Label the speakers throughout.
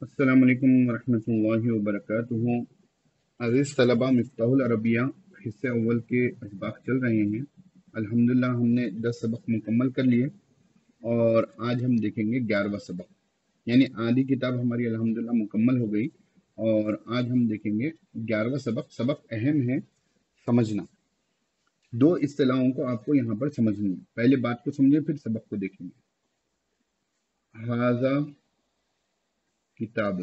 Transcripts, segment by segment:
Speaker 1: अस्सलाम वालेकुम वरहमतुल्लाहि वबरकातुहू। अज़ीज़ तलबा, मिफ्ताहुल अरबिया हिस्से अव्वल के असबाक चल रहे हैं। अल्हम्दुलिल्लाह हमने 10 सबक मुकम्मल कर लिए और आज हम देखेंगे 11वां सबक, यानी आधी किताब हमारी अल्हम्दुलिल्लाह मुकम्मल हो गई और आज हम देखेंगे 11वां सबक। सबक अहम है समझना। दो इस्तिलाहों को आपको यहाँ पर समझनी है। पहले बात को समझे फिर सबक को देखेंगे। हाजा किताब,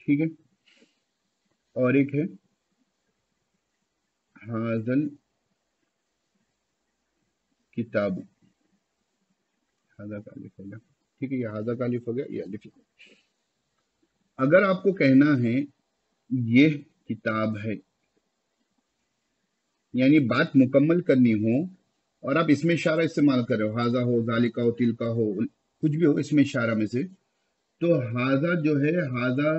Speaker 1: ठीक है, और एक है हाजल किताब। हाजा का अलिफ हो गया, ठीक है, ये हाजा का अलिफ हो गया, ये अलिफ। अगर आपको कहना है ये किताब है, यानी बात मुकम्मल करनी हो और आप इसमें इशारा इस्तेमाल कर रहे हो, हाजा हो, जालिका हो, तिलका हो, कुछ भी हो इसमें इशारा में से, तो हाजा जो है, हाजा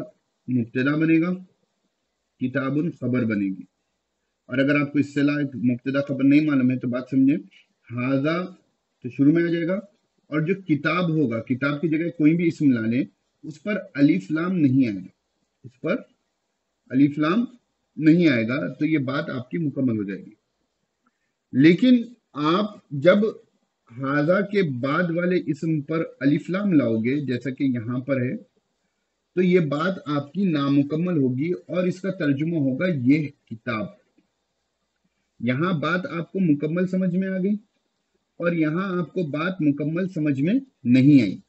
Speaker 1: मुब्तदा बनेगा, किताबुन खबर बनेगी। और अगर आपको इस्तिलाह मुब्तदा खबर नहीं मालूम है तो बात समझे, हाजा तो शुरू में आ जाएगा और जो किताब होगा, किताब की जगह कोई भी इस्म ला लें, उस पर अलिफ लाम नहीं आएगा, उस पर अलिफ लाम नहीं आएगा, तो ये बात आपकी मुकम्मल हो जाएगी। लेकिन आप जब हाजा के बाद वाले इस्म पर अलिफ लाम लाओगे, जैसा कि यहां पर है, तो ये बात आपकी नामुकम्मल होगी और इसका तर्जुमा होगा ये किताब। यहां बात आपको मुकम्मल समझ में आ गई और यहां आपको बात मुकम्मल समझ में नहीं आई।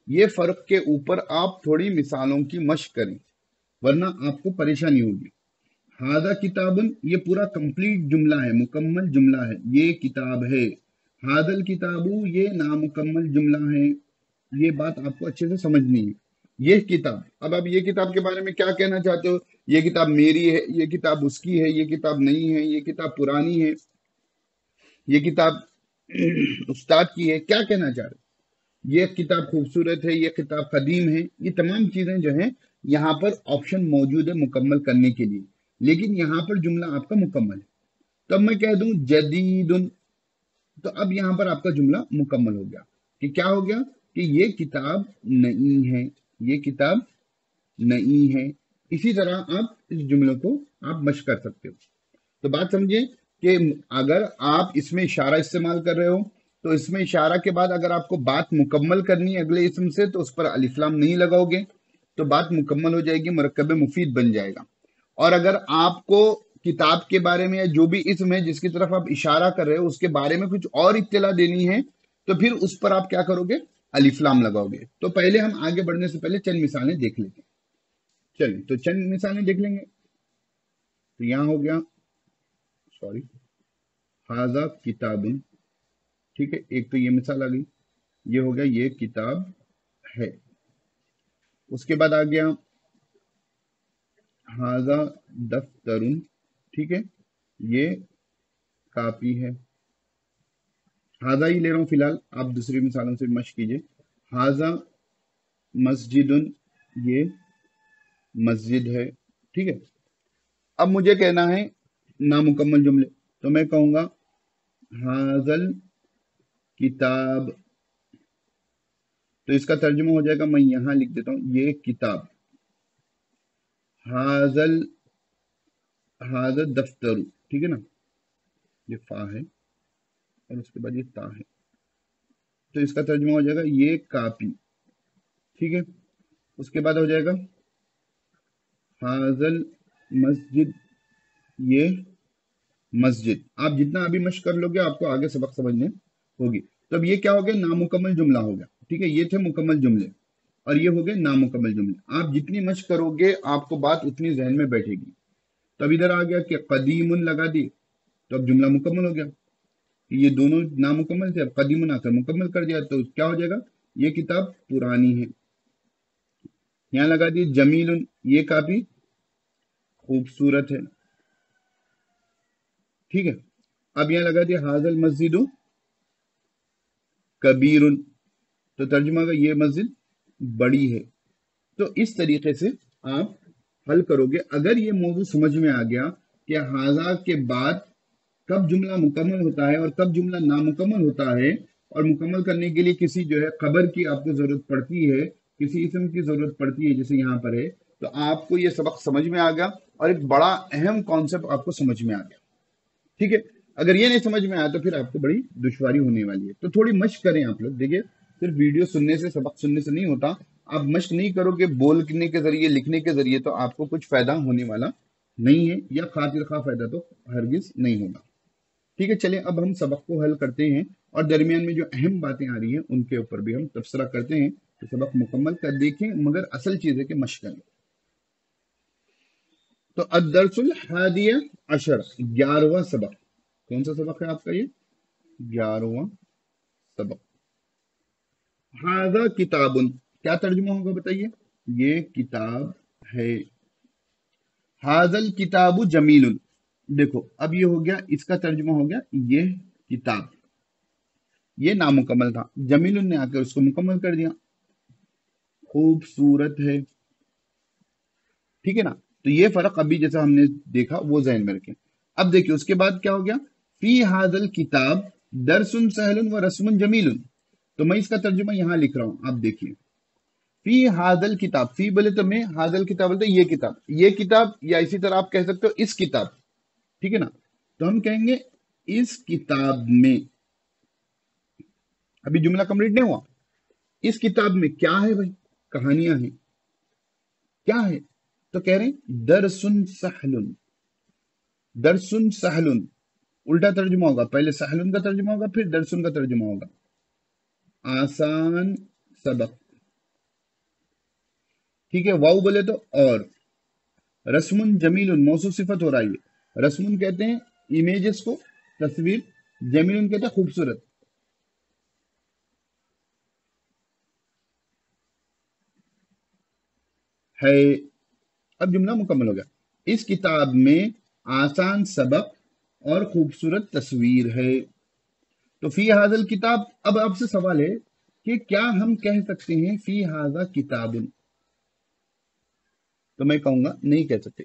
Speaker 1: ये फर्क के ऊपर आप थोड़ी मिसालों की मशक करें, वरना आपको परेशानी होगी। हादा किताबुन, ये पूरा कंप्लीट जुमला है, मुकम्मल जुमला है, ये किताब है। हादल किताबु, ये नामुकम्मल जुमला है। ये बात आपको अच्छे से समझनी है। ये किताब, अब आप ये किताब के बारे में क्या कहना चाहते हो? ये किताब मेरी है, ये किताब उसकी है, ये किताब नहीं है, ये किताब पुरानी है, ये किताब उस्ताद की है, क्या कहना चाह रहे हो? ये किताब खूबसूरत है, ये किताब कदीम है, ये तमाम चीजें जो हैं यहाँ पर ऑप्शन मौजूद है मुकम्मल करने के लिए, लेकिन यहाँ पर जुमला आपका मुकम्मल है। तब मैं कह दूं जदीदुन, तो अब यहाँ पर आपका जुमला मुकम्मल हो गया। कि क्या हो गया? कि ये किताब नई है, ये किताब नई है। इसी तरह आप इस जुमले को आप मश्क कर सकते हो। तो बात समझिए कि अगर आप इसमें इशारा इस्तेमाल कर रहे हो, तो इसमें इशारा के बाद अगर आपको बात मुकम्मल करनी है अगले इसम से, तो उस पर अलिफ लाम नहीं लगाओगे, तो बात मुकम्मल हो जाएगी, मुरक्कब मुफीद बन जाएगा। और अगर आपको किताब के बारे में या जो भी इसम है जिसकी तरफ आप इशारा कर रहे हो उसके बारे में कुछ और इत्तला देनी है, तो फिर उस पर आप क्या करोगे? अलिफ लाम लगाओगे। तो पहले हम आगे बढ़ने से पहले चंद मिसालें देख लेते हैं। चलिए, तो चंद मिसालें देख लेंगे। तो यहां हो गया, सॉरी, हाजा किताबुन, ठीक है, एक तो ये मिसाल आ गई, ये हो गया ये किताब है। उसके बाद आ गया हाजा दफ्तरुन, ठीक है, ये कापी है। हाजा ही ले रहा हूं फिलहाल, आप दूसरी मिसालों से मश कीजिए। हाजा मस्जिदुन, ये मस्जिद है, ठीक है। अब मुझे कहना है नामुकम्मल जुमले, तो मैं कहूंगा हाजल किताब, तो इसका तर्जुमा हो जाएगा, मैं यहां लिख देता हूं, ये किताब। हाजल, हाजल दफ्तरु, ठीक है ना, ये फा है और उसके बाद ये ता है, तो इसका तर्जुमा हो जाएगा ये कापी, ठीक है। उसके बाद हो जाएगा हाजल मस्जिद, ये मस्जिद। आप जितना अभी मश्क कर लोगे आपको आगे सबक समझने होगी। तो अब ये क्या हो गया? नामुकम्मल जुमला हो गया, ठीक है। ये थे मुकम्मल जुमले और ये हो गए नामुकम्मल जुमले। आप जितनी मश्क करोगे आपको बात उतनी जहन में बैठेगी। तब इधर आ गया कि कदीमुन लगा दी, तो अब जुमला मुकम्मल हो गया। ये दोनों नामुकम्मल थे, अब कदीमुन आकर मुकम्मल कर दिया, तो क्या हो जाएगा? ये किताब पुरानी है। यहां लगा दी जमीलुन, ये काफी खूबसूरत है, ठीक है। अब यहां लगा दिया हाजल मस्जिदु कबीरुन, तो तर्जुमा का ये मस्जिद बड़ी है। तो इस तरीके से आप हल करोगे। अगर ये मौजू समझ में आ गया कि हाजा के बाद कब जुमला मुकम्मल होता है और कब जुमला नामुकम्मल होता है, और मुकम्मल करने के लिए किसी जो है खबर की आपको जरूरत पड़ती है, किसी इसम की जरूरत पड़ती है जैसे यहाँ पर है, तो आपको ये सबक समझ में आ गया और एक बड़ा अहम कॉन्सेप्ट आपको समझ में आ गया। ठीक है, अगर ये नहीं समझ में आया तो फिर आपको बड़ी दुश्वारी होने वाली है। तो थोड़ी मशक करें आप लोग। देखिए, सिर्फ वीडियो सुनने से, सबक सुनने से नहीं होता। आप मशक नहीं करोगे बोलने के जरिए, लिखने के जरिए, तो आपको कुछ फायदा होने वाला नहीं है, या खातिर खा फायदा तो हरगिज नहीं होगा। ठीक है, चलिए अब हम सबक को हल करते हैं और दरमियान में जो अहम बातें आ रही हैं उनके ऊपर भी हम तबसरा करते हैं। तो सबक मुकम्मल कर देखें, मगर असल चीज है कि मशक करें। तो अदरसुल हादिया अशर, 11वां सबक। कौन सा सबक है आपका ये? 11वां सबक। हाजा किताबुन, क्या तर्जुमा होगा बताइए? ये किताब है। हाजल किताबु जमीलुन, देखो अब ये हो गया, इसका तर्जुमा हो गया ये किताब। ये नामुकम्मल था, जमीलुन ने आकर उसको मुकम्मल कर दिया, खूबसूरत है। ठीक है ना? तो ये फर्क अभी जैसा हमने देखा वो ज़हन में रखें। अब देखिए उसके बाद क्या हो गया, फी हाजल किताब दरसुन सहलुन व रस्मुन जमीलुन। तो मैं इसका तर्जुमा यहां लिख रहा हूं, आप देखिए। फी हाजल किताब, फी बोले तो मैं, हाजल किताब बोलते ये किताब, ये किताब, या इसी तरह आप कह सकते हो इस किताब। ठीक है ना? तो हम कहेंगे इस किताब में, अभी जुमला कंप्लीट नहीं हुआ। इस किताब में क्या है भाई? कहानियां हैं। क्या है? तो कह रहे हैं दरसुन सहलुन। दरसुन सहलुन उल्टा तर्जुमा होगा, पहले सहलुन का तर्जुमा होगा फिर दरसुन का तर्जुमा होगा। आसान सबक। ठीक है, वाऊ बोले तो और। रस्मुन जमीलुन मौसूफ सिफत हो रहा है। रस्मुन कहते हैं इमेजेस को, तस्वीर। जमीलुन कहते हैं खूबसूरत। है, अब जुमला मुकम्मल हो गया। इस किताब में आसान सबक और खूबसूरत तस्वीर है। तो फी हाजल किताब, अब आपसे सवाल है कि क्या हम कह सकते हैं फी हाजा किताबुन? तो मैं कहूंगा नहीं कह सकते।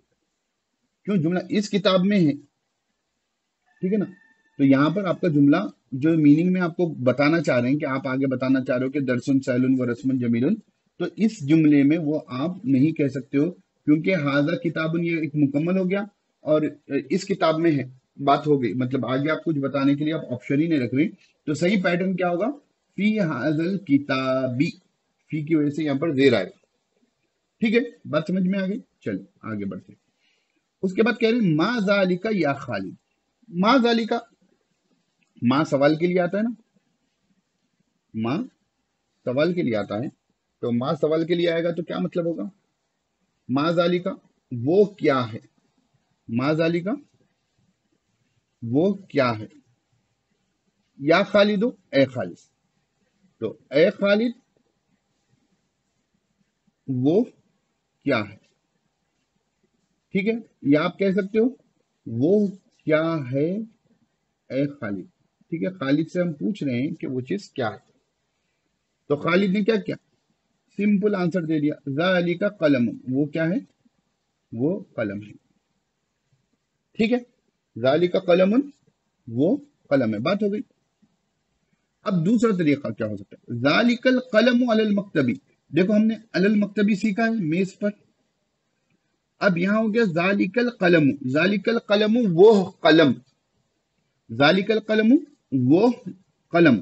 Speaker 1: क्यों? जुमला इस किताब में है। ठीक है ना? तो यहां पर आपका जुमला जो मीनिंग में आपको बताना चाह रहे हैं, कि आप आगे बताना चाह रहे हो कि दरसुन सैलुन व रस्मुन जमीलुन, तो इस जुमले में वो आप नहीं कह सकते हो, क्योंकि हाजा किताबुन ये एक मुकम्मल हो गया और इस किताब में है, बात हो गई। मतलब आगे आप कुछ बताने के लिए आप ऑप्शन ही नहीं रख रहे। तो सही पैटर्न क्या होगा? फी हाजल किताबी, फी की वजह से यहां पर देर आए। ठीक है, बात समझ में आ गई? चलिए आगे बढ़ते हैं। उसके बाद कह रहे हैं मा जालिका या खालिद। मा जालिका, माँ सवाल के लिए आता है ना, माँ सवाल के लिए आता है। तो माँ सवाल के लिए आएगा तो क्या मतलब होगा? माँ जालिका, वो क्या है? माँ जालिका, वो क्या है? या खालिदो, ए खालिद। तो ए खालिद, वो क्या है? ठीक है, या आप कह सकते हो वो क्या है ए खालिद। ठीक है, खालिद से हम पूछ रहे हैं कि वो चीज क्या है। तो खालिद ने क्या किया? सिंपल आंसर दे दिया, ज़ालिका कलम, वो क्या है? वो कलम है। ठीक है, ज़ालिका कलम, वो कलम है, बात हो गई। अब दूसरा तरीका क्या हो सकता है? ज़ालिकल कलम अलल मक्तबी। देखो हमने अलल मक्तबी सीखा है, मेज पर। अब यहां हो गया ज़ालिकल कलम, ज़ालिकल कलम वो कलम, ज़ालिकल कलम वो कलम।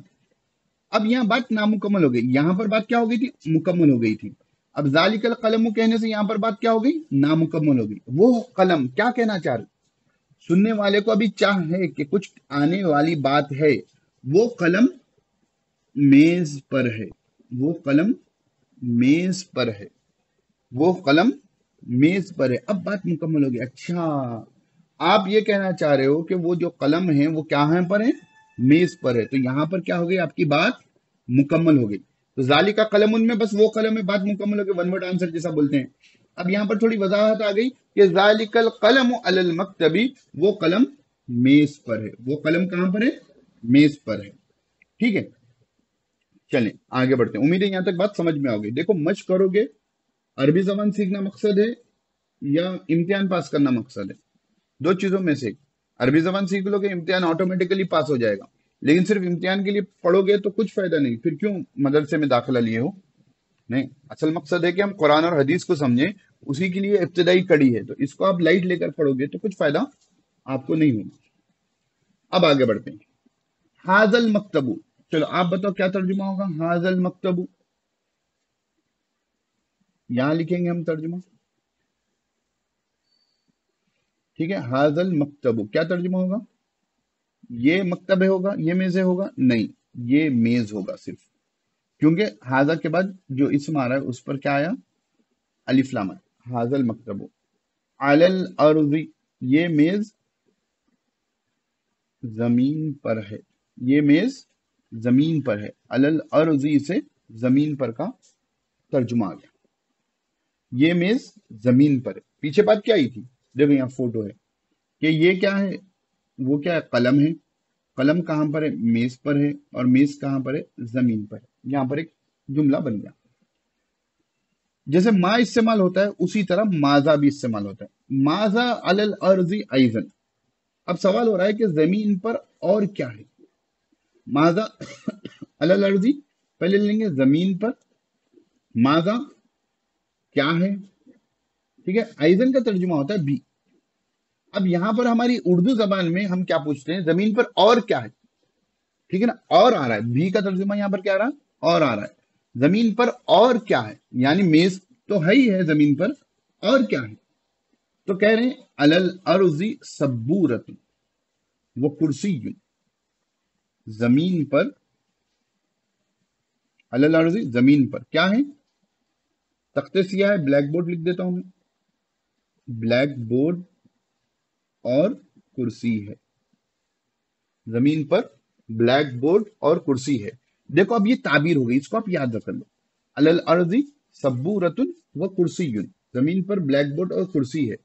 Speaker 1: अब यहाँ बात नामुकम्मल हो गई, यहां पर बात क्या हो गई थी? मुकम्मल हो गई थी। अब जालिकल कलम कहने से यहां पर बात क्या हो गई? नामुकम्मल हो गई। वो कलम क्या कहना चाह रहे? सुनने वाले को अभी चाह है कि कुछ आने वाली बात है। वो कलम मेज पर है, वो कलम मेज पर है, वो कलम मेज पर है। अब बात मुकम्मल हो गई। अच्छा, आप ये कहना चाह रहे हो कि वो जो कलम है वो क्या है पर है? मेज पर है। तो यहां पर क्या हो गई? आपकी बात मुकम्मल हो गई। तो जाली का कलम उनमें, बस वो कलम में बात मुकम्मल हो गई, वन वर्ड आंसर जैसा बोलते हैं। अब यहां पर थोड़ी वजाहत आ गई कि जालिकल कलम अलल मक्तबी, वो कलम मेज पर है। वो कलम कहां पर है? मेज पर है। ठीक है, चलें आगे बढ़ते हैं। उम्मीद है यहां तक बात समझ में आ गई। देखो, मशक करोगे, अरबी जबान सीखना मकसद है या इम्तिहान पास करना मकसद है? दो चीजों में से। अरबी जबान सीख लोगे, इम्तिहान ऑटोमेटिकली पास हो जाएगा। लेकिन सिर्फ इम्तिहान के लिए पढ़ोगे तो कुछ फायदा नहीं। फिर क्यों मदरसे में दाखिला लिए हो? नहीं, असल मकसद है कि हम कुरान और हदीस को समझें, उसी के लिए इब्तिदाई कड़ी है। तो इसको आप लाइट लेकर पढ़ोगे तो कुछ फायदा आपको नहीं होगा। अब आगे बढ़ते हैं। हाजल मकतबू, चलो आप बताओ क्या तर्जुमा होगा हाजल मकतबू। यहां लिखेंगे हम तर्जुमा, ठीक है। हाजल मकतबू क्या तर्जुमा होगा? ये मकतबे होगा, ये मेज़े होगा? नहीं, ये मेज होगा सिर्फ, क्योंकि हाजा के बाद जो इसम आ रहा है उस पर क्या आया? अलिफ लाम आया। हाजल मकतबू अलल अर्ज़ी, ये मेज जमीन पर है, ये मेज जमीन पर है। अलल अर्ज़ी से जमीन पर का तर्जुमा आ गया। ये मेज जमीन पर है। पीछे बात क्या आई थी? देखो यहाँ फोटो है कि ये क्या है, वो क्या है? कलम है। कलम कहां पर है? मेज पर है। और मेज कहां पर है? जमीन पर है। यहां पर एक जुमला बन गया। जैसे मा इस्तेमाल होता है उसी तरह माजा भी इस्तेमाल होता है। माजा अलल अर्जी ऐज़न। अब सवाल हो रहा है कि जमीन पर और क्या है? माजा अलल अर्जी, पहले लेंगे जमीन पर, माजा क्या है, ठीक है। ऐज़न का तर्जुमा होता है भी। अब यहां पर हमारी उर्दू जबान में हम क्या पूछते हैं? जमीन पर और क्या है, ठीक है ना। और आ रहा है, भी का तर्जुमा यहां पर क्या आ रहा है? और आ रहा है। जमीन पर और क्या है, यानी मेज तो है ही है जमीन पर, और क्या है? तो कह रहे हैं अलल अर्जी सबूरत वो कुर्सी, जमीन पर, अलल अर्जी जमीन पर क्या है? तख्ते सिया है, ब्लैक बोर्ड लिख देता हूं मैं, ब्लैक बोर्ड और कुर्सी है। जमीन पर ब्लैक बोर्ड और कुर्सी है। देखो अब ये ताबीर हो गई, इसको आप याद रख लो। अलल अर्जी सबूरतुन व कुर्सीयुन, जमीन पर ब्लैक बोर्ड और कुर्सी है।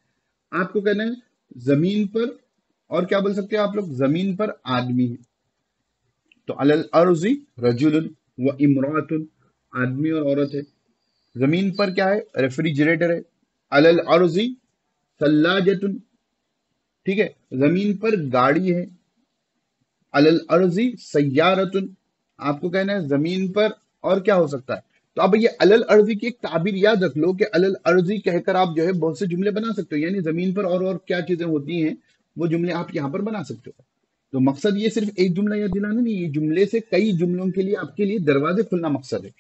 Speaker 1: आपको कहना है जमीन पर और क्या बोल सकते हैं आप लोग? जमीन पर आदमी है, तो अलल अर्जी रजुलुन व इमरातुन, आदमी और औरत है। जमीन पर क्या है? रेफ्रिजरेटर है। अलल अर्जी सल्लाजतुन, ठीक है। जमीन पर गाड़ी है। अलल अर्जी सय्यारतुन, आपको कहना है जमीन पर और क्या हो सकता है? तो अब ये अलल अर्जी की एक ताबीर याद रख लो कि अलल अर्जी कहकर आप जो है बहुत से जुमले बना सकते हो, यानी जमीन पर और क्या चीजें होती हैं वो जुमले आप यहां पर बना सकते हो। तो मकसद ये सिर्फ एक जुमला याद दिलाना नहीं, ये जुमले से कई जुमलों के लिए आपके लिए दरवाजे खुलना मकसद है।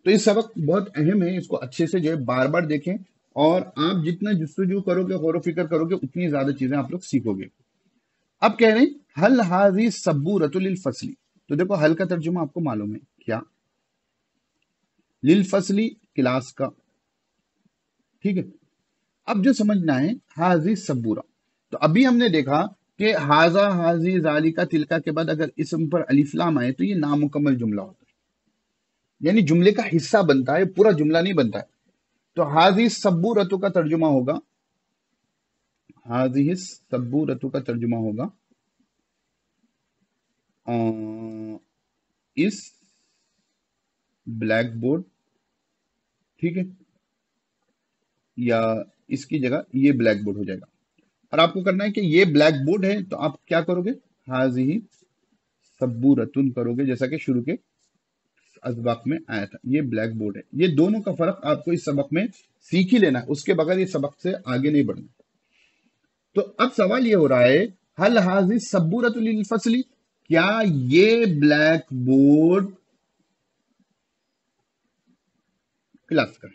Speaker 1: तो ये सबक बहुत अहम है, इसको अच्छे से जो है बार बार देखें, और आप जितना जुस्तजू करोगे, गौर व फिक्र करोगे, उतनी ज्यादा चीजें आप लोग सीखोगे। अब कह रहे हैं हल हाजी सबूरतुल लिल फसली। तो देखो हल का तर्जुमा आपको मालूम है क्या? लिल फसली, क्लास का, ठीक है। अब जो समझना है हाजी सबूरा, तो अभी हमने देखा कि हाजा हाजी जालिका तिलका के बाद अगर इसम पर अलिफ लाम आए तो ये नामुकम्मल जुमला होता है, यानी जुमले का हिस्सा बनता है, पूरा जुमला नहीं बनता है। तो हाजी सबूरतु का तर्जुमा होगा, हाजी सबूरतु का तर्जुमा होगा इस ब्लैक बोर्ड, ठीक है, या इसकी जगह ये ब्लैक बोर्ड हो जाएगा। और आपको करना है कि ये ब्लैक बोर्ड है तो आप क्या करोगे? हाजी सबूरतुन करोगे, जैसा कि शुरू के असबाक में आया था। ये ब्लैक बोर्ड है। ये दोनों का फर्क आपको इस सबक में सीख ही लेना है, उसके बगैर ये सबक से आगे नहीं बढ़ना। तो अब सवाल ये हो रहा है हल हाजी सबूरतुल लिल फसली, क्या ये ब्लैक बोर्ड क्लास का है?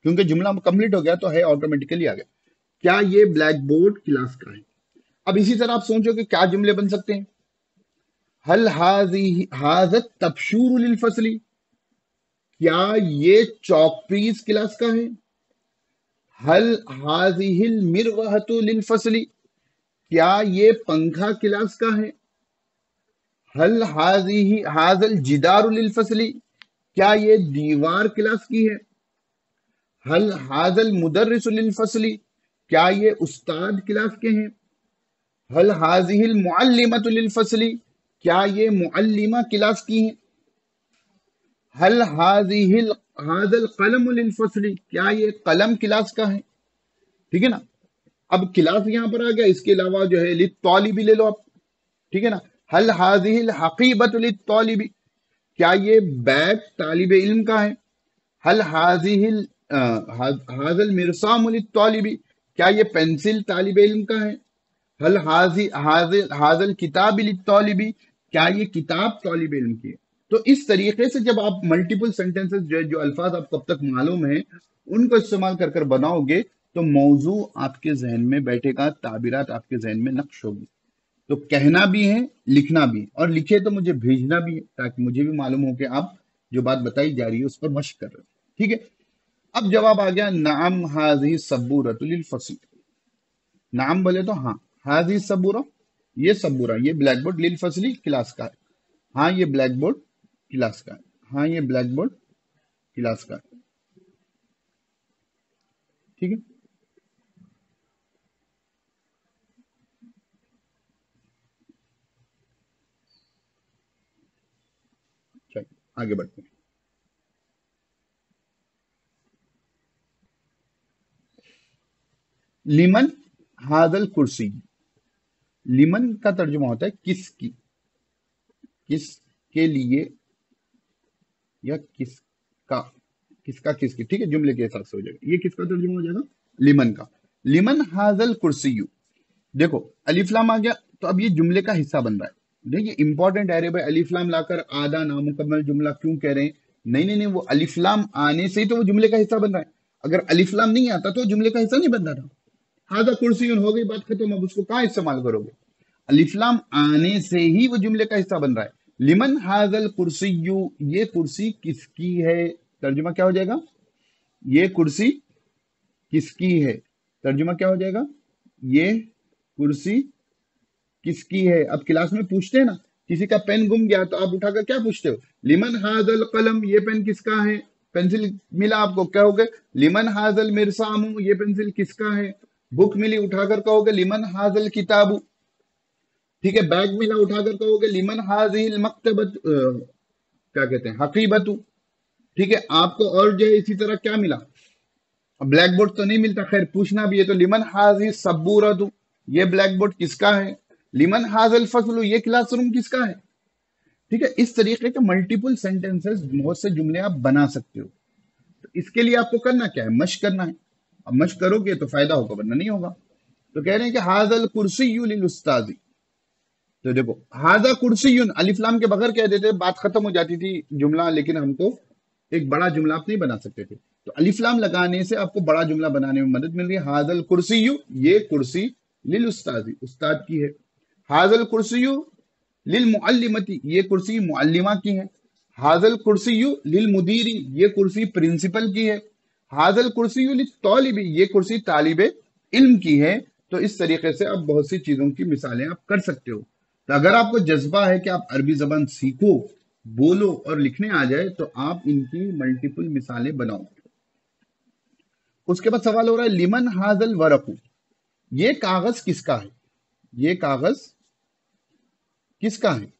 Speaker 1: क्योंकि जुमला कंप्लीट हो गया तो है ऑटोमेटिकली आ गया। क्या ये ब्लैक बोर्ड क्लास का है? अब इसी तरह आप सोचो कि क्या जुमले बन सकते हैं। हल हाजी हाजत तबशूर लिल फसली, क्या ये चौकपीस क्लास का है? हल हाजिहिल मिरवहतु लिल फसली, क्या ये पंखा क्लास का है? हल हाजिही हाजल जिदारु लिल फसली, क्या ये दीवार क्लास की है? हल हाजल मुदर्रिसु लिल फसली, क्या ये उस्ताद क्लास के हैं? हल हाजिहिल मुअल्लिमतु लिल फसली, क्या ये मुअल्लिमा क्लास की हैं? हल हाजिहिल हाजल कलम लिल फसली, क्या ये कलम क्लास का है? ठीक है ना। अब क्लास यहां पर आ गया, इसके अलावा जो है लित तौलिबी ले लो आप, ठीक है ना। हल हाजिहिल हकीबतु लित तौलिबी, क्या ये बैग तालिब इल्म का है? हल हाजिल मिरसाम लित्तालिबी, क्या ये पेंसिल तालिब इल्म का है? हल हाजिल किताब लित्तालिबी, क्या ये किताब तालिब इल्म की है? तो इस तरीके से जब आप मल्टीपल सेंटेंसेस जो अल्फाज आपको अब तक मालूम है उनको इस्तेमाल कर कर बनाओगे तो मौजू आपके जहन में बैठेगा, ताबीरात आपके जहन में नक्श होगी। तो कहना भी है, लिखना भी है, और लिखे तो मुझे भेजना भी है ताकि मुझे भी मालूम हो कि आप जो बात बताई जा रही है उस पर मशक कर रहे हो। ठीक है, अब जवाब आ गया नाम हाजी सबूरतुल फसी। नाम बोले तो हाँ, हाजी सबूरा, ये सबूरा, ये ब्लैक बोर्ड, लिल फसली क्लास का है। हाँ ये ब्लैक बोर्ड क्लास का है। हाँ ये ब्लैक बोर्ड क्लास का है। ठीक है, चलिए आगे बढ़ते हैं। लिमन हादल कुर्सी, लिमन का तर्जुमा होता है किसकी, किसके लिए या किसका, किसका किसकी। ठीक है, जुमले के हिसाब से हो जाएगा। ये किसका तर्जुमा हो जाएगा? लिमन का। लिमन हाजल कुर्सी। देखो अलिफ्लाम आ गया तो अब ये जुमले का हिस्सा बन रहा है। देखिए इंपॉर्टेंट है रे भाई, अलिफ्लाम लाकर आधा नामुकम्मल जुमला क्यों कह रहे हैं? नहीं नहीं नहीं, वो अलिफ्लाम आने से ही तो वो जुमले का हिस्सा बन रहा है। अगर अलिफ्लाम नहीं आता तो जुमले का हिस्सा नहीं बनता था। हाजा कुर्सी हो गई, बात खत्म। अब उसको कहाँ इस्तेमाल करोगे? अलिफ्लाम आने से ही वो जुमले का हिस्सा बन रहा है। लिमन हाजल कुर्सी, ये कुर्सी किसकी है? तर्जुमा क्या हो जाएगा? ये कुर्सी किसकी है? तर्जुमा क्या हो जाएगा? ये कुर्सी किसकी है? अब क्लास में पूछते हैं ना, किसी का पेन गुम गया तो आप उठाकर क्या पूछते हो? लिमन हाजल कलम, ये पेन किसका है? पेंसिल मिला आपको, क्या हो गए? लिमन हाजल मिरसामू, ये पेंसिल किसका है? बुक मिली, उठाकर कहोगे लिमन हाजल किताबू। ठीक है, बैग मिला, उठाकर कहोगे लिमन हाजिल मकतबत, क्या कहते हैं, हकीबतू। ठीक है, आपको और जो है इसी तरह क्या मिला? ब्लैक बोर्ड तो नहीं मिलता, खैर पूछना भी है तो लिमन हाजी सबूरतू, ये ब्लैक बोर्ड किसका है? लिमन हाजल फसलू, ये क्लासरूम किसका है? ठीक है, इस तरीके के मल्टीपल सेंटेंसेस, बहुत से जुमले आप बना सकते हो। तो इसके लिए आपको करना क्या है? मशक करना है। अब मशक करोगे तो फायदा होगा, वरना नहीं होगा। तो कह रहे हैं कि हाजल कुर्सी लिल उस्तादी। तो देखो हाजा कुर्सी, अलिफ्लाम के बगैर कह देते बात खत्म हो जाती थी जुमला, लेकिन हमको एक बड़ा जुमला आप नहीं बना सकते थे। तो अलिफ्लाम लगाने से आपको बड़ा जुमला बनाने में मदद मिल रही है। हाजल कुर्सी, ये कुर्सी लिल उस्तादी, उस्ताद की है। हाजल कुर्सी लिल मुअल्लिमती, ये कुर्सी मुअल्लिमा की है। हाजल कुर्सी लिल मुदीरी, ये कुर्सी प्रिंसिपल की है। हाजल कुर्सी लिल तौलिबी, ये कुर्सी तालिबे इल्म की है। तो इस तरीके से आप बहुत सी चीजों की मिसालें आप कर सकते हो। तो अगर आपको जज्बा है कि आप अरबी जबान सीखो, बोलो और लिखने आ जाए तो आप इनकी मल्टीपल मिसालें बनाओ। उसके बाद सवाल हो रहा है लिमन हाजल वरकू, ये कागज किसका है? ये कागज किसका है?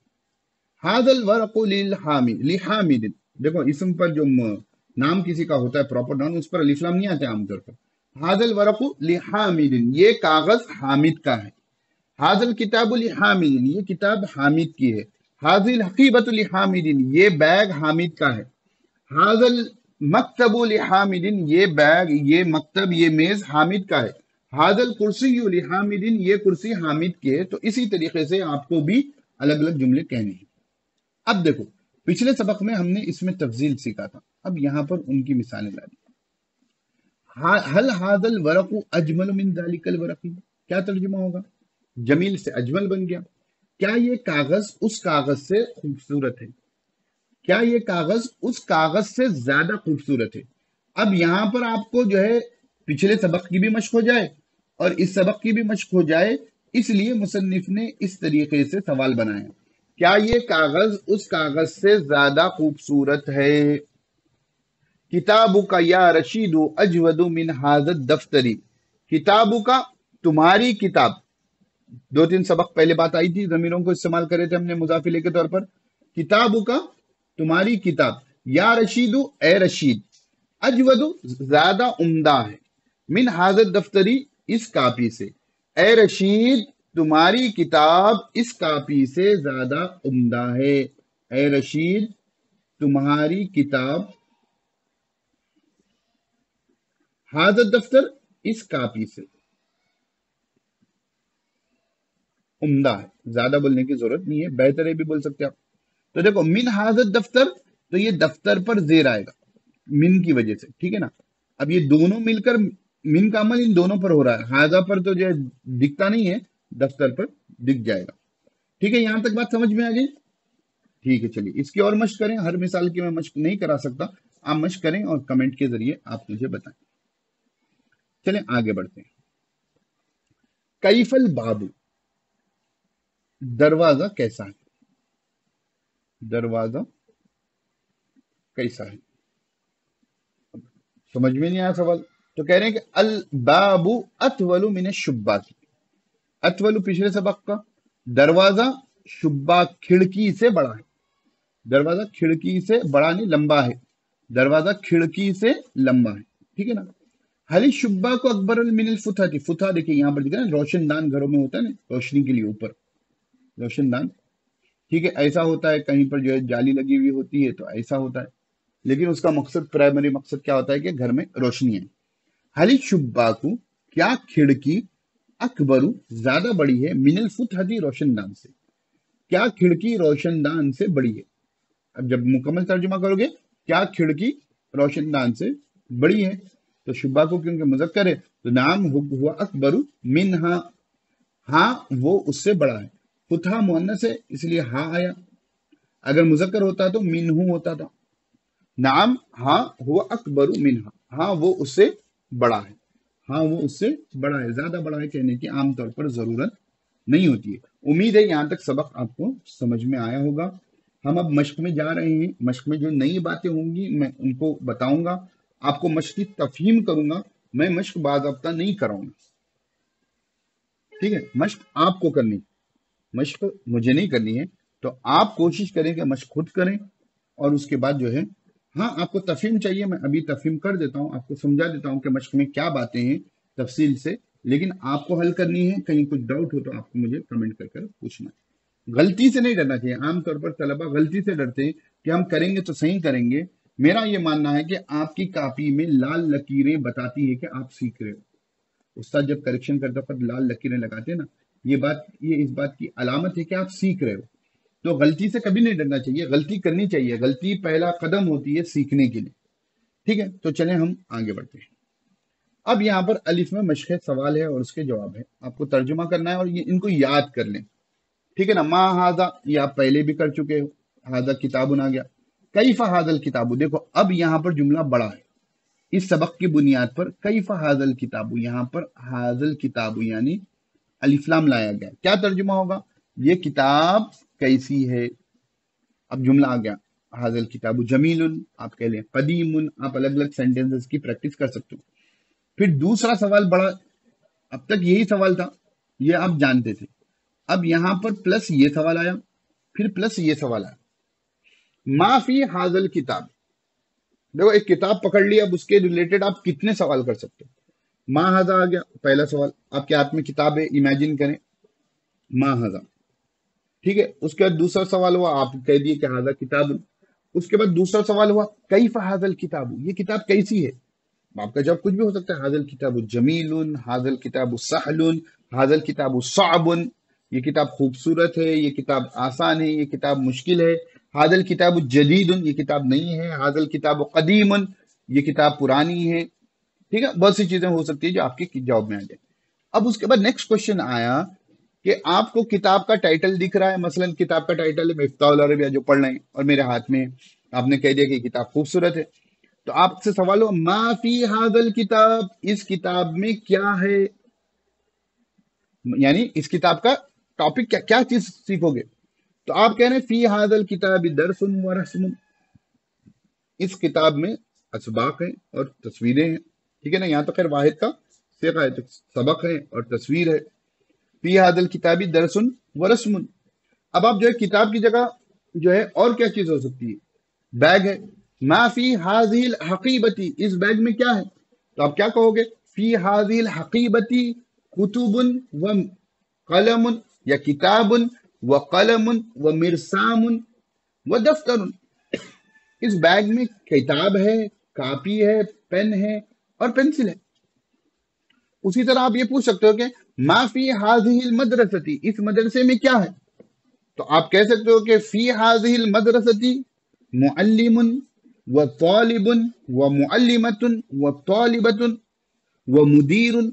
Speaker 1: हाजल वरकू लिल हामिद, देखो इसम पर जो नाम किसी का होता है प्रॉपर नाउन, उस पर अलिफ्लाम नहीं आते आमतौर पर। हाजल वरकू लिहामिदिन, ये कागज हामिद का है। हाजल किताबुल हामिदिन, ये किताब हामिद की है। हाजिल हकीबतुल हामिदिन, ये बैग हामिद का है। हाजल मकतबुल हामिदिन, ये बैग, ये मकतब, ये मेज हामिद का है। हाजल कुर्सी हामिदिन, ये कुर्सी हामिद की है। तो इसी तरीके से आपको भी अलग अलग जुमले कहने हैं। अब देखो पिछले सबक में हमने इसमें तफजील सीखा था, अब यहां पर उनकी मिसालें ला दी। हल हादल वरकु अजमल मिन दालिकल वरकी, क्या तर्जुमा होगा? जमील से अजमल बन गया। क्या ये कागज उस कागज से खूबसूरत है? क्या ये कागज उस कागज से ज्यादा खूबसूरत है? अब यहां पर आपको जो है पिछले सबक की भी मशक हो जाए और इस सबक की भी मशक हो जाए, इसलिए मुसन्निफ ने इस तरीके से सवाल बनाया, क्या ये कागज उस कागज से ज्यादा खूबसूरत है? किताबु का या रशीदु अजवदु मिन हाजत दफ्तरी, किताबु का, तुम्हारी किताब। दो तीन सबक पहले बात आई थी, जमीरों को इस्तेमाल करे थे हमने मुजाफिले के तौर पर। किताबु का, तुम्हारी किताब, या रशीदु, ए रशीद, अजवदु, ज्यादा उम्दा है, मिन हाजत दफ्तरी, इस कापी से। ए रशीद, तुम्हारी किताब इस कापी से ज्यादा उम्दा है। ए रशीद, तुम्हारी किताब, हाज़ा दफ्तर, इस कापी से। उम्दा है, ज्यादा बोलने की जरूरत नहीं है, बेहतर है भी बोल सकते आप। तो देखो मिन हाज़ा दफ्तर, तो ये दफ्तर पर जेर आएगा मिन की वजह से, ठीक है ना। अब ये दोनों मिलकर मिन का अमल इन दोनों पर हो रहा है, हाज़ा पर तो जो है दिखता नहीं है, दफ्तर पर दिख जाएगा। ठीक है, यहां तक बात समझ में आ गई? ठीक है, चलिए इसकी और मश्क करें। हर मिसाल की मैं मश्क नहीं करा सकता, आप मश्क करें और कमेंट के जरिए आप मुझे बताएं। चलें आगे बढ़ते हैं। कैफल बाबू, दरवाजा कैसा है? दरवाजा कैसा है? समझ में नहीं आया सवाल? तो कह रहे हैं कि अल बाबू अतवलु मिन शुब्बा की। अतवलु पिछले सबक का, दरवाजा शुब्बा खिड़की से बड़ा है। दरवाजा खिड़की से बड़ा नहीं, लंबा है। दरवाजा खिड़की से लंबा है, ठीक है ना। हली शुब्बा को अकबर मिनल फुथा थी। फुथा देखिए यहां पर दिख रहा है, रोशनदान घरों में होता है ना, रोशनी के लिए ऊपर रोशनदान, ठीक है। ऐसा होता है कहीं पर जो है जाली लगी हुई होती है तो ऐसा होता है, लेकिन उसका मकसद, प्राइमरी मकसद क्या होता है कि घर में रोशनी है। हली शुब्बा को, क्या खिड़की, अकबरू ज्यादा बड़ी है, मिनल फुतहती रोशनदान से। क्या खिड़की रोशनदान से बड़ी है? अब जब मुकम्मल तर्जुमा करोगे, क्या खिड़की रोशनदान से बड़ी है, तो शुब्बा को क्योंकि मुज़क्कर है तो नाम हुआ अकबरू मिनहा, हाँ वो उससे बड़ा है। फुतहा मुअन्नस है इसलिए हाँ आया, अगर मुज़क्कर होता तो मिनहू होता था। नाम हाँ हुआ अकबरू मिनहा, हाँ वो उससे बड़ा है। हाँ वो उससे बड़ा है, ज्यादा बड़ा है कहने की आमतौर पर जरूरत नहीं होती है। उम्मीद है यहां तक सबक आपको समझ में आया होगा। हम अब मश्क में जा रहे हैं। मश्क में जो नई बातें होंगी मैं उनको बताऊंगा, आपको मश्क की तफहीम करूंगा। मैं मश्क बाज़ाब्ता नहीं कराऊंगा, ठीक है। मश्क आपको करनी, मश्क मुझे नहीं करनी है। तो आप कोशिश करें कि मश्क खुद करें, और उसके बाद जो है, हाँ आपको तफहीम चाहिए, मैं अभी तफहीम कर देता हूँ, आपको समझा देता हूँ कि मश्क में क्या बातें हैं तफसील से, लेकिन आपको हल करनी है। कहीं कुछ डाउट हो तो आपको मुझे कमेंट कर पूछना है। गलती से नहीं डरना चाहिए। आमतौर पर तलबा गलती से डरते हैं कि हम करेंगे तो सही करेंगे। मेरा ये मानना है कि आपकी कॉपी में लाल लकीरें बताती है कि आप सीख रहे हो। उस्ताद जब करेक्शन करते वक्त लाल लकीरें लगाते हैं ना, ये इस बात की अलामत है कि आप सीख रहे हो। तो गलती से कभी नहीं डरना चाहिए, गलती करनी चाहिए। गलती पहला कदम होती है सीखने के लिए, ठीक है। तो चलें हम आगे बढ़ते हैं। अब यहाँ पर अलिफ में मशक़ सवाल है और उसके जवाब है, आपको तर्जुमा करना है और ये इनको याद कर लें, ठीक है ना। मा हाजा ये आप पहले भी कर चुके हो, हाजा किताबुन आ गया। कैफा हाजल किताबु, देखो अब यहाँ पर जुमला बड़ा है। इस सबक की बुनियाद पर कैफा हाजल किताबु, यहाँ पर हाजल किताबु यानी अलिफ्लाम लाया गया। क्या तर्जुमा होगा? ये किताब कैसी है। अब जुमला आ गया, हाजल किताबु जमीलुन आप कह लें, कदीमुन, आप अलग अलग सेंटेंसेस की प्रैक्टिस कर सकते हो। फिर दूसरा सवाल बड़ा, अब तक यही सवाल था, ये आप जानते थे। अब यहां पर प्लस ये सवाल आया, फिर प्लस ये सवाल आया, माफी हाजल किताब। देखो एक किताब पकड़ ली, अब उसके रिलेटेड आप कितने सवाल कर सकते हो। मा हाजा आ गया पहला सवाल, आपके हाथ में किताब है, इमेजिन करें मा हाजा, ठीक है। उसके बाद दूसरा सवाल हुआ, आप कह दिए कि हाजा किताब। उसके बाद दूसरा सवाल हुआ कैफा हाजल किताब, ये किताब कैसी है। आपका जवाब कुछ भी हो सकता है, हाजल किताब जमीलुन, हाजल किताब सहलुन, हाजल किताब साबुन, ये किताब खूबसूरत है, ये किताब आसान है, ये किताब मुश्किल है। हाजल किताब जदीदुन, ये किताब नई है। हाजल किताब कदीमुन, ये किताब पुरानी है, ठीक है। बहुत सी चीजें हो सकती है जो आपके जवाब में आ जाए। अब उसके बाद नेक्स्ट क्वेश्चन आया कि आपको किताब का टाइटल दिख रहा है, मसलन किताब का टाइटल है मिफ्ताहुल अरबिया जो पढ़ रहे हैं, और मेरे हाथ में आपने कह दिया कि किताब खूबसूरत है। तो आपसे सवाल हो मा फी हाजल किताब, इस किताब में क्या है, यानी इस किताब का टॉपिक क्या, क्या चीज सीखोगे। तो आप कह रहे हैं फी हाजल किताब दरसुन व रस्मुन, इस किताब में असबाक है और तस्वीरें हैं, ठीक है ना। यहाँ तो खैर वाहिद का सीखा है, तो सबक है और तस्वीर है। फी हाजल किताबी दरसुन व रस्मुन। अब आप जो है किताब की जगह जो है और क्या चीज हो सकती है, बैग है। मा फी हाजिल हकीबती, इस बैग में क्या है, तो आप क्या कहोगे, फी हाजिल हकीबती कुतुबुन व कलमुन, या किताबुन व कलमुन व मिरसामुन व दफ्तरुन। इस बैग में किताब है, कॉपी है, पेन है और पेंसिल है। उसी तरह आप ये पूछ सकते हो कि मा फी हाज़िहिल मदरसती, इस मदरसे में क्या है? तो आप कह सकते हो कि फी हाज़िहिल मदरसती मुअल्लिमुन व तालिबुन व मुअल्लिमतुन व तालिबतुन व मुदीरुन।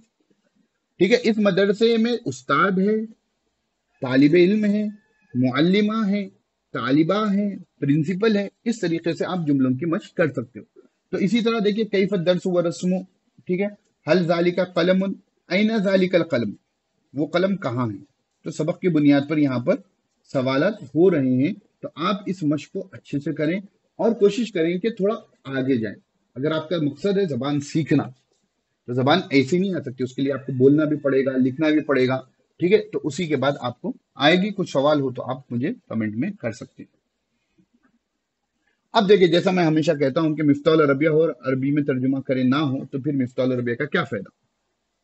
Speaker 1: ठीक है, इस मदरसे में उस्ताद है, तालिब इल्म है, मुअल्लिमा है, तालिबा है, प्रिंसिपल है। इस तरीके से आप जुमलों की मशक कर सकते हो। तो इसी तरह देखिए कैफ दर्स व रस्मु, ठीक है, हल ज़ालिका कलमुन, ऐना ज़ालिकल कलम, वो कलम कहाँ है? तो सबक की बुनियाद पर यहाँ पर सवालात हो रहे हैं। तो आप इस मशक को अच्छे से करें और कोशिश करें कि थोड़ा आगे जाएं। अगर आपका मकसद है जबान सीखना, तो जबान ऐसे नहीं आ सकती, उसके लिए आपको बोलना भी पड़ेगा, लिखना भी पड़ेगा। ठीक है, तो उसी के बाद आपको आएगी। कुछ सवाल हो तो आप मुझे कमेंट में कर सकते हैं। अब देखिए, जैसा मैं हमेशा कहता हूं कि मिफ्ताहुल अरबिया हो और अरबी में तर्जुमा करे ना हो, तो फिर मिफ्ताहुल अरबिया का क्या फायदा,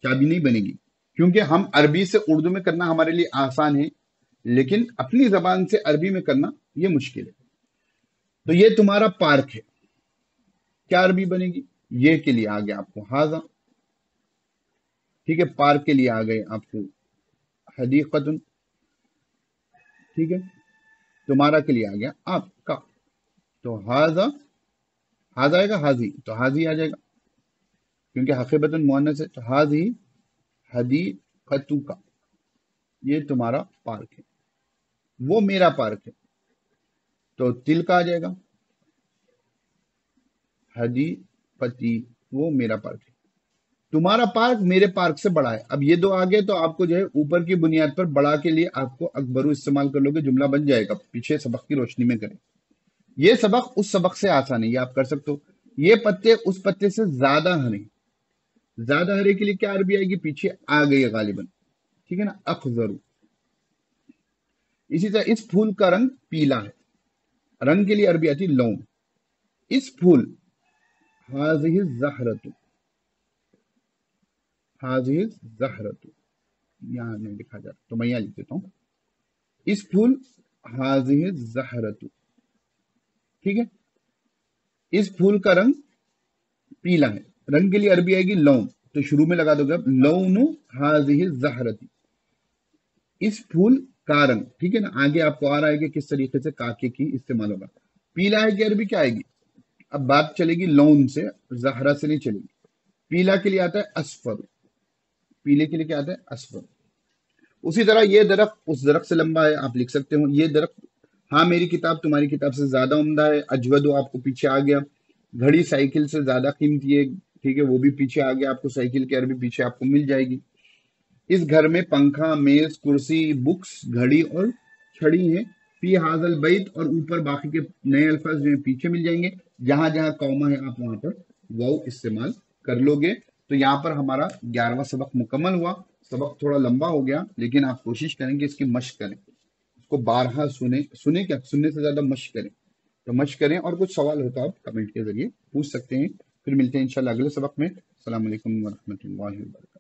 Speaker 1: चाबी नहीं बनेगी। क्योंकि हम अरबी से उर्दू में करना हमारे लिए आसान है, लेकिन अपनी जबान से अरबी में करना ये मुश्किल है। तो ये तुम्हारा पार्क है, क्या अरबी बनेगी? ये के लिए आ गया आपको हाजा। ठीक है, पार्क के लिए आ गए आपको हदीकतुन। ठीक है, तुम्हारा के लिए आ गया आपका, तो हाजा, हाजा आएगा हाजी, तो हाजी आ जाएगा क्योंकि हकीबतन मुअन्नस है। तो हाजी हदीकतु का, ये तुम्हारा पार्क है, वो मेरा पार्क है, तो तिल का आ जाएगा हदीकती, वो मेरा पार्क है। तुम्हारा पार्क मेरे पार्क से बड़ा है। अब ये दो आ गए तो आपको जो है ऊपर की बुनियाद पर बड़ा के लिए आपको अकबरू इस्तेमाल कर लोगे, जुमला बन जाएगा। पीछे सबक की रोशनी में करें। ये सबक उस सबक से आसान है, ये आप कर सकते हो। ये पत्ते उस पत्ते से ज्यादा हरे, ज्यादा हरे के लिए क्या अरबी आएगी? पीछे आ गई है गालिबन, ठीक है ना, अखजरू। इसी तरह इस फूल का रंग पीला है, रंग के लिए अरबी आती है लौन। इस फूल हाजिहि ज़हरतु, हाजिहि ज़हरतु, यहाँ नहीं लिखा जा रहा तो मैं यहाँ लिख देता हूँ, इस फूल हाजिहि ज़हरतु। ठीक है, इस फूल का रंग पीला है, रंग के लिए अरबी आएगी लौन, तो शुरू में लगा दोगे लौनु हाजिहि ज़हरती, इस फूल का रंग। ठीक है ना, आगे आपको आ रहा है कि किस तरीके से काके की इस्तेमाल होगा। पीला है कि अरबी क्या आएगी? अब बात चलेगी लौन से, जहरा से नहीं चलेगी। पीला के लिए आता है असफर, पीले के लिए क्या आता है? असफर। उसी तरह ये दरख्त उस दरख्त से लंबा है, आप लिख सकते हो ये दरख्त, हाँ मेरी किताब तुम्हारी किताब से ज्यादा उम्दा है, अजवदो आपको पीछे आ गया। घड़ी साइकिल से ज्यादा कीमती है, ठीक है, वो भी पीछे आ गया आपको, साइकिल की अरबी पीछे आपको मिल जाएगी। इस घर में पंखा, मेज, कुर्सी, बुक्स, घड़ी और छड़ी है। फी हाजल बैत, और ऊपर बाकी के नए अल्फाज जो है पीछे मिल जाएंगे। जहां जहां कौमा है आप वहां पर वाव इस्तेमाल कर लोगे। तो यहाँ पर हमारा 11वां सबक मुकम्मल हुआ। सबक थोड़ा लंबा हो गया, लेकिन आप कोशिश करेंगे इसकी मशक करें, इसको बारहा सुने क्या, सुनने से ज्यादा मशक करें। तो मशक करें, और कुछ सवाल हो तो आप कमेंट के जरिए पूछ सकते हैं। फिर मिलते हैं इंशाल्लाह अगले सबक में। अस्सलाम वालेकुम व रहमतुल्लाहि व बरकातहू।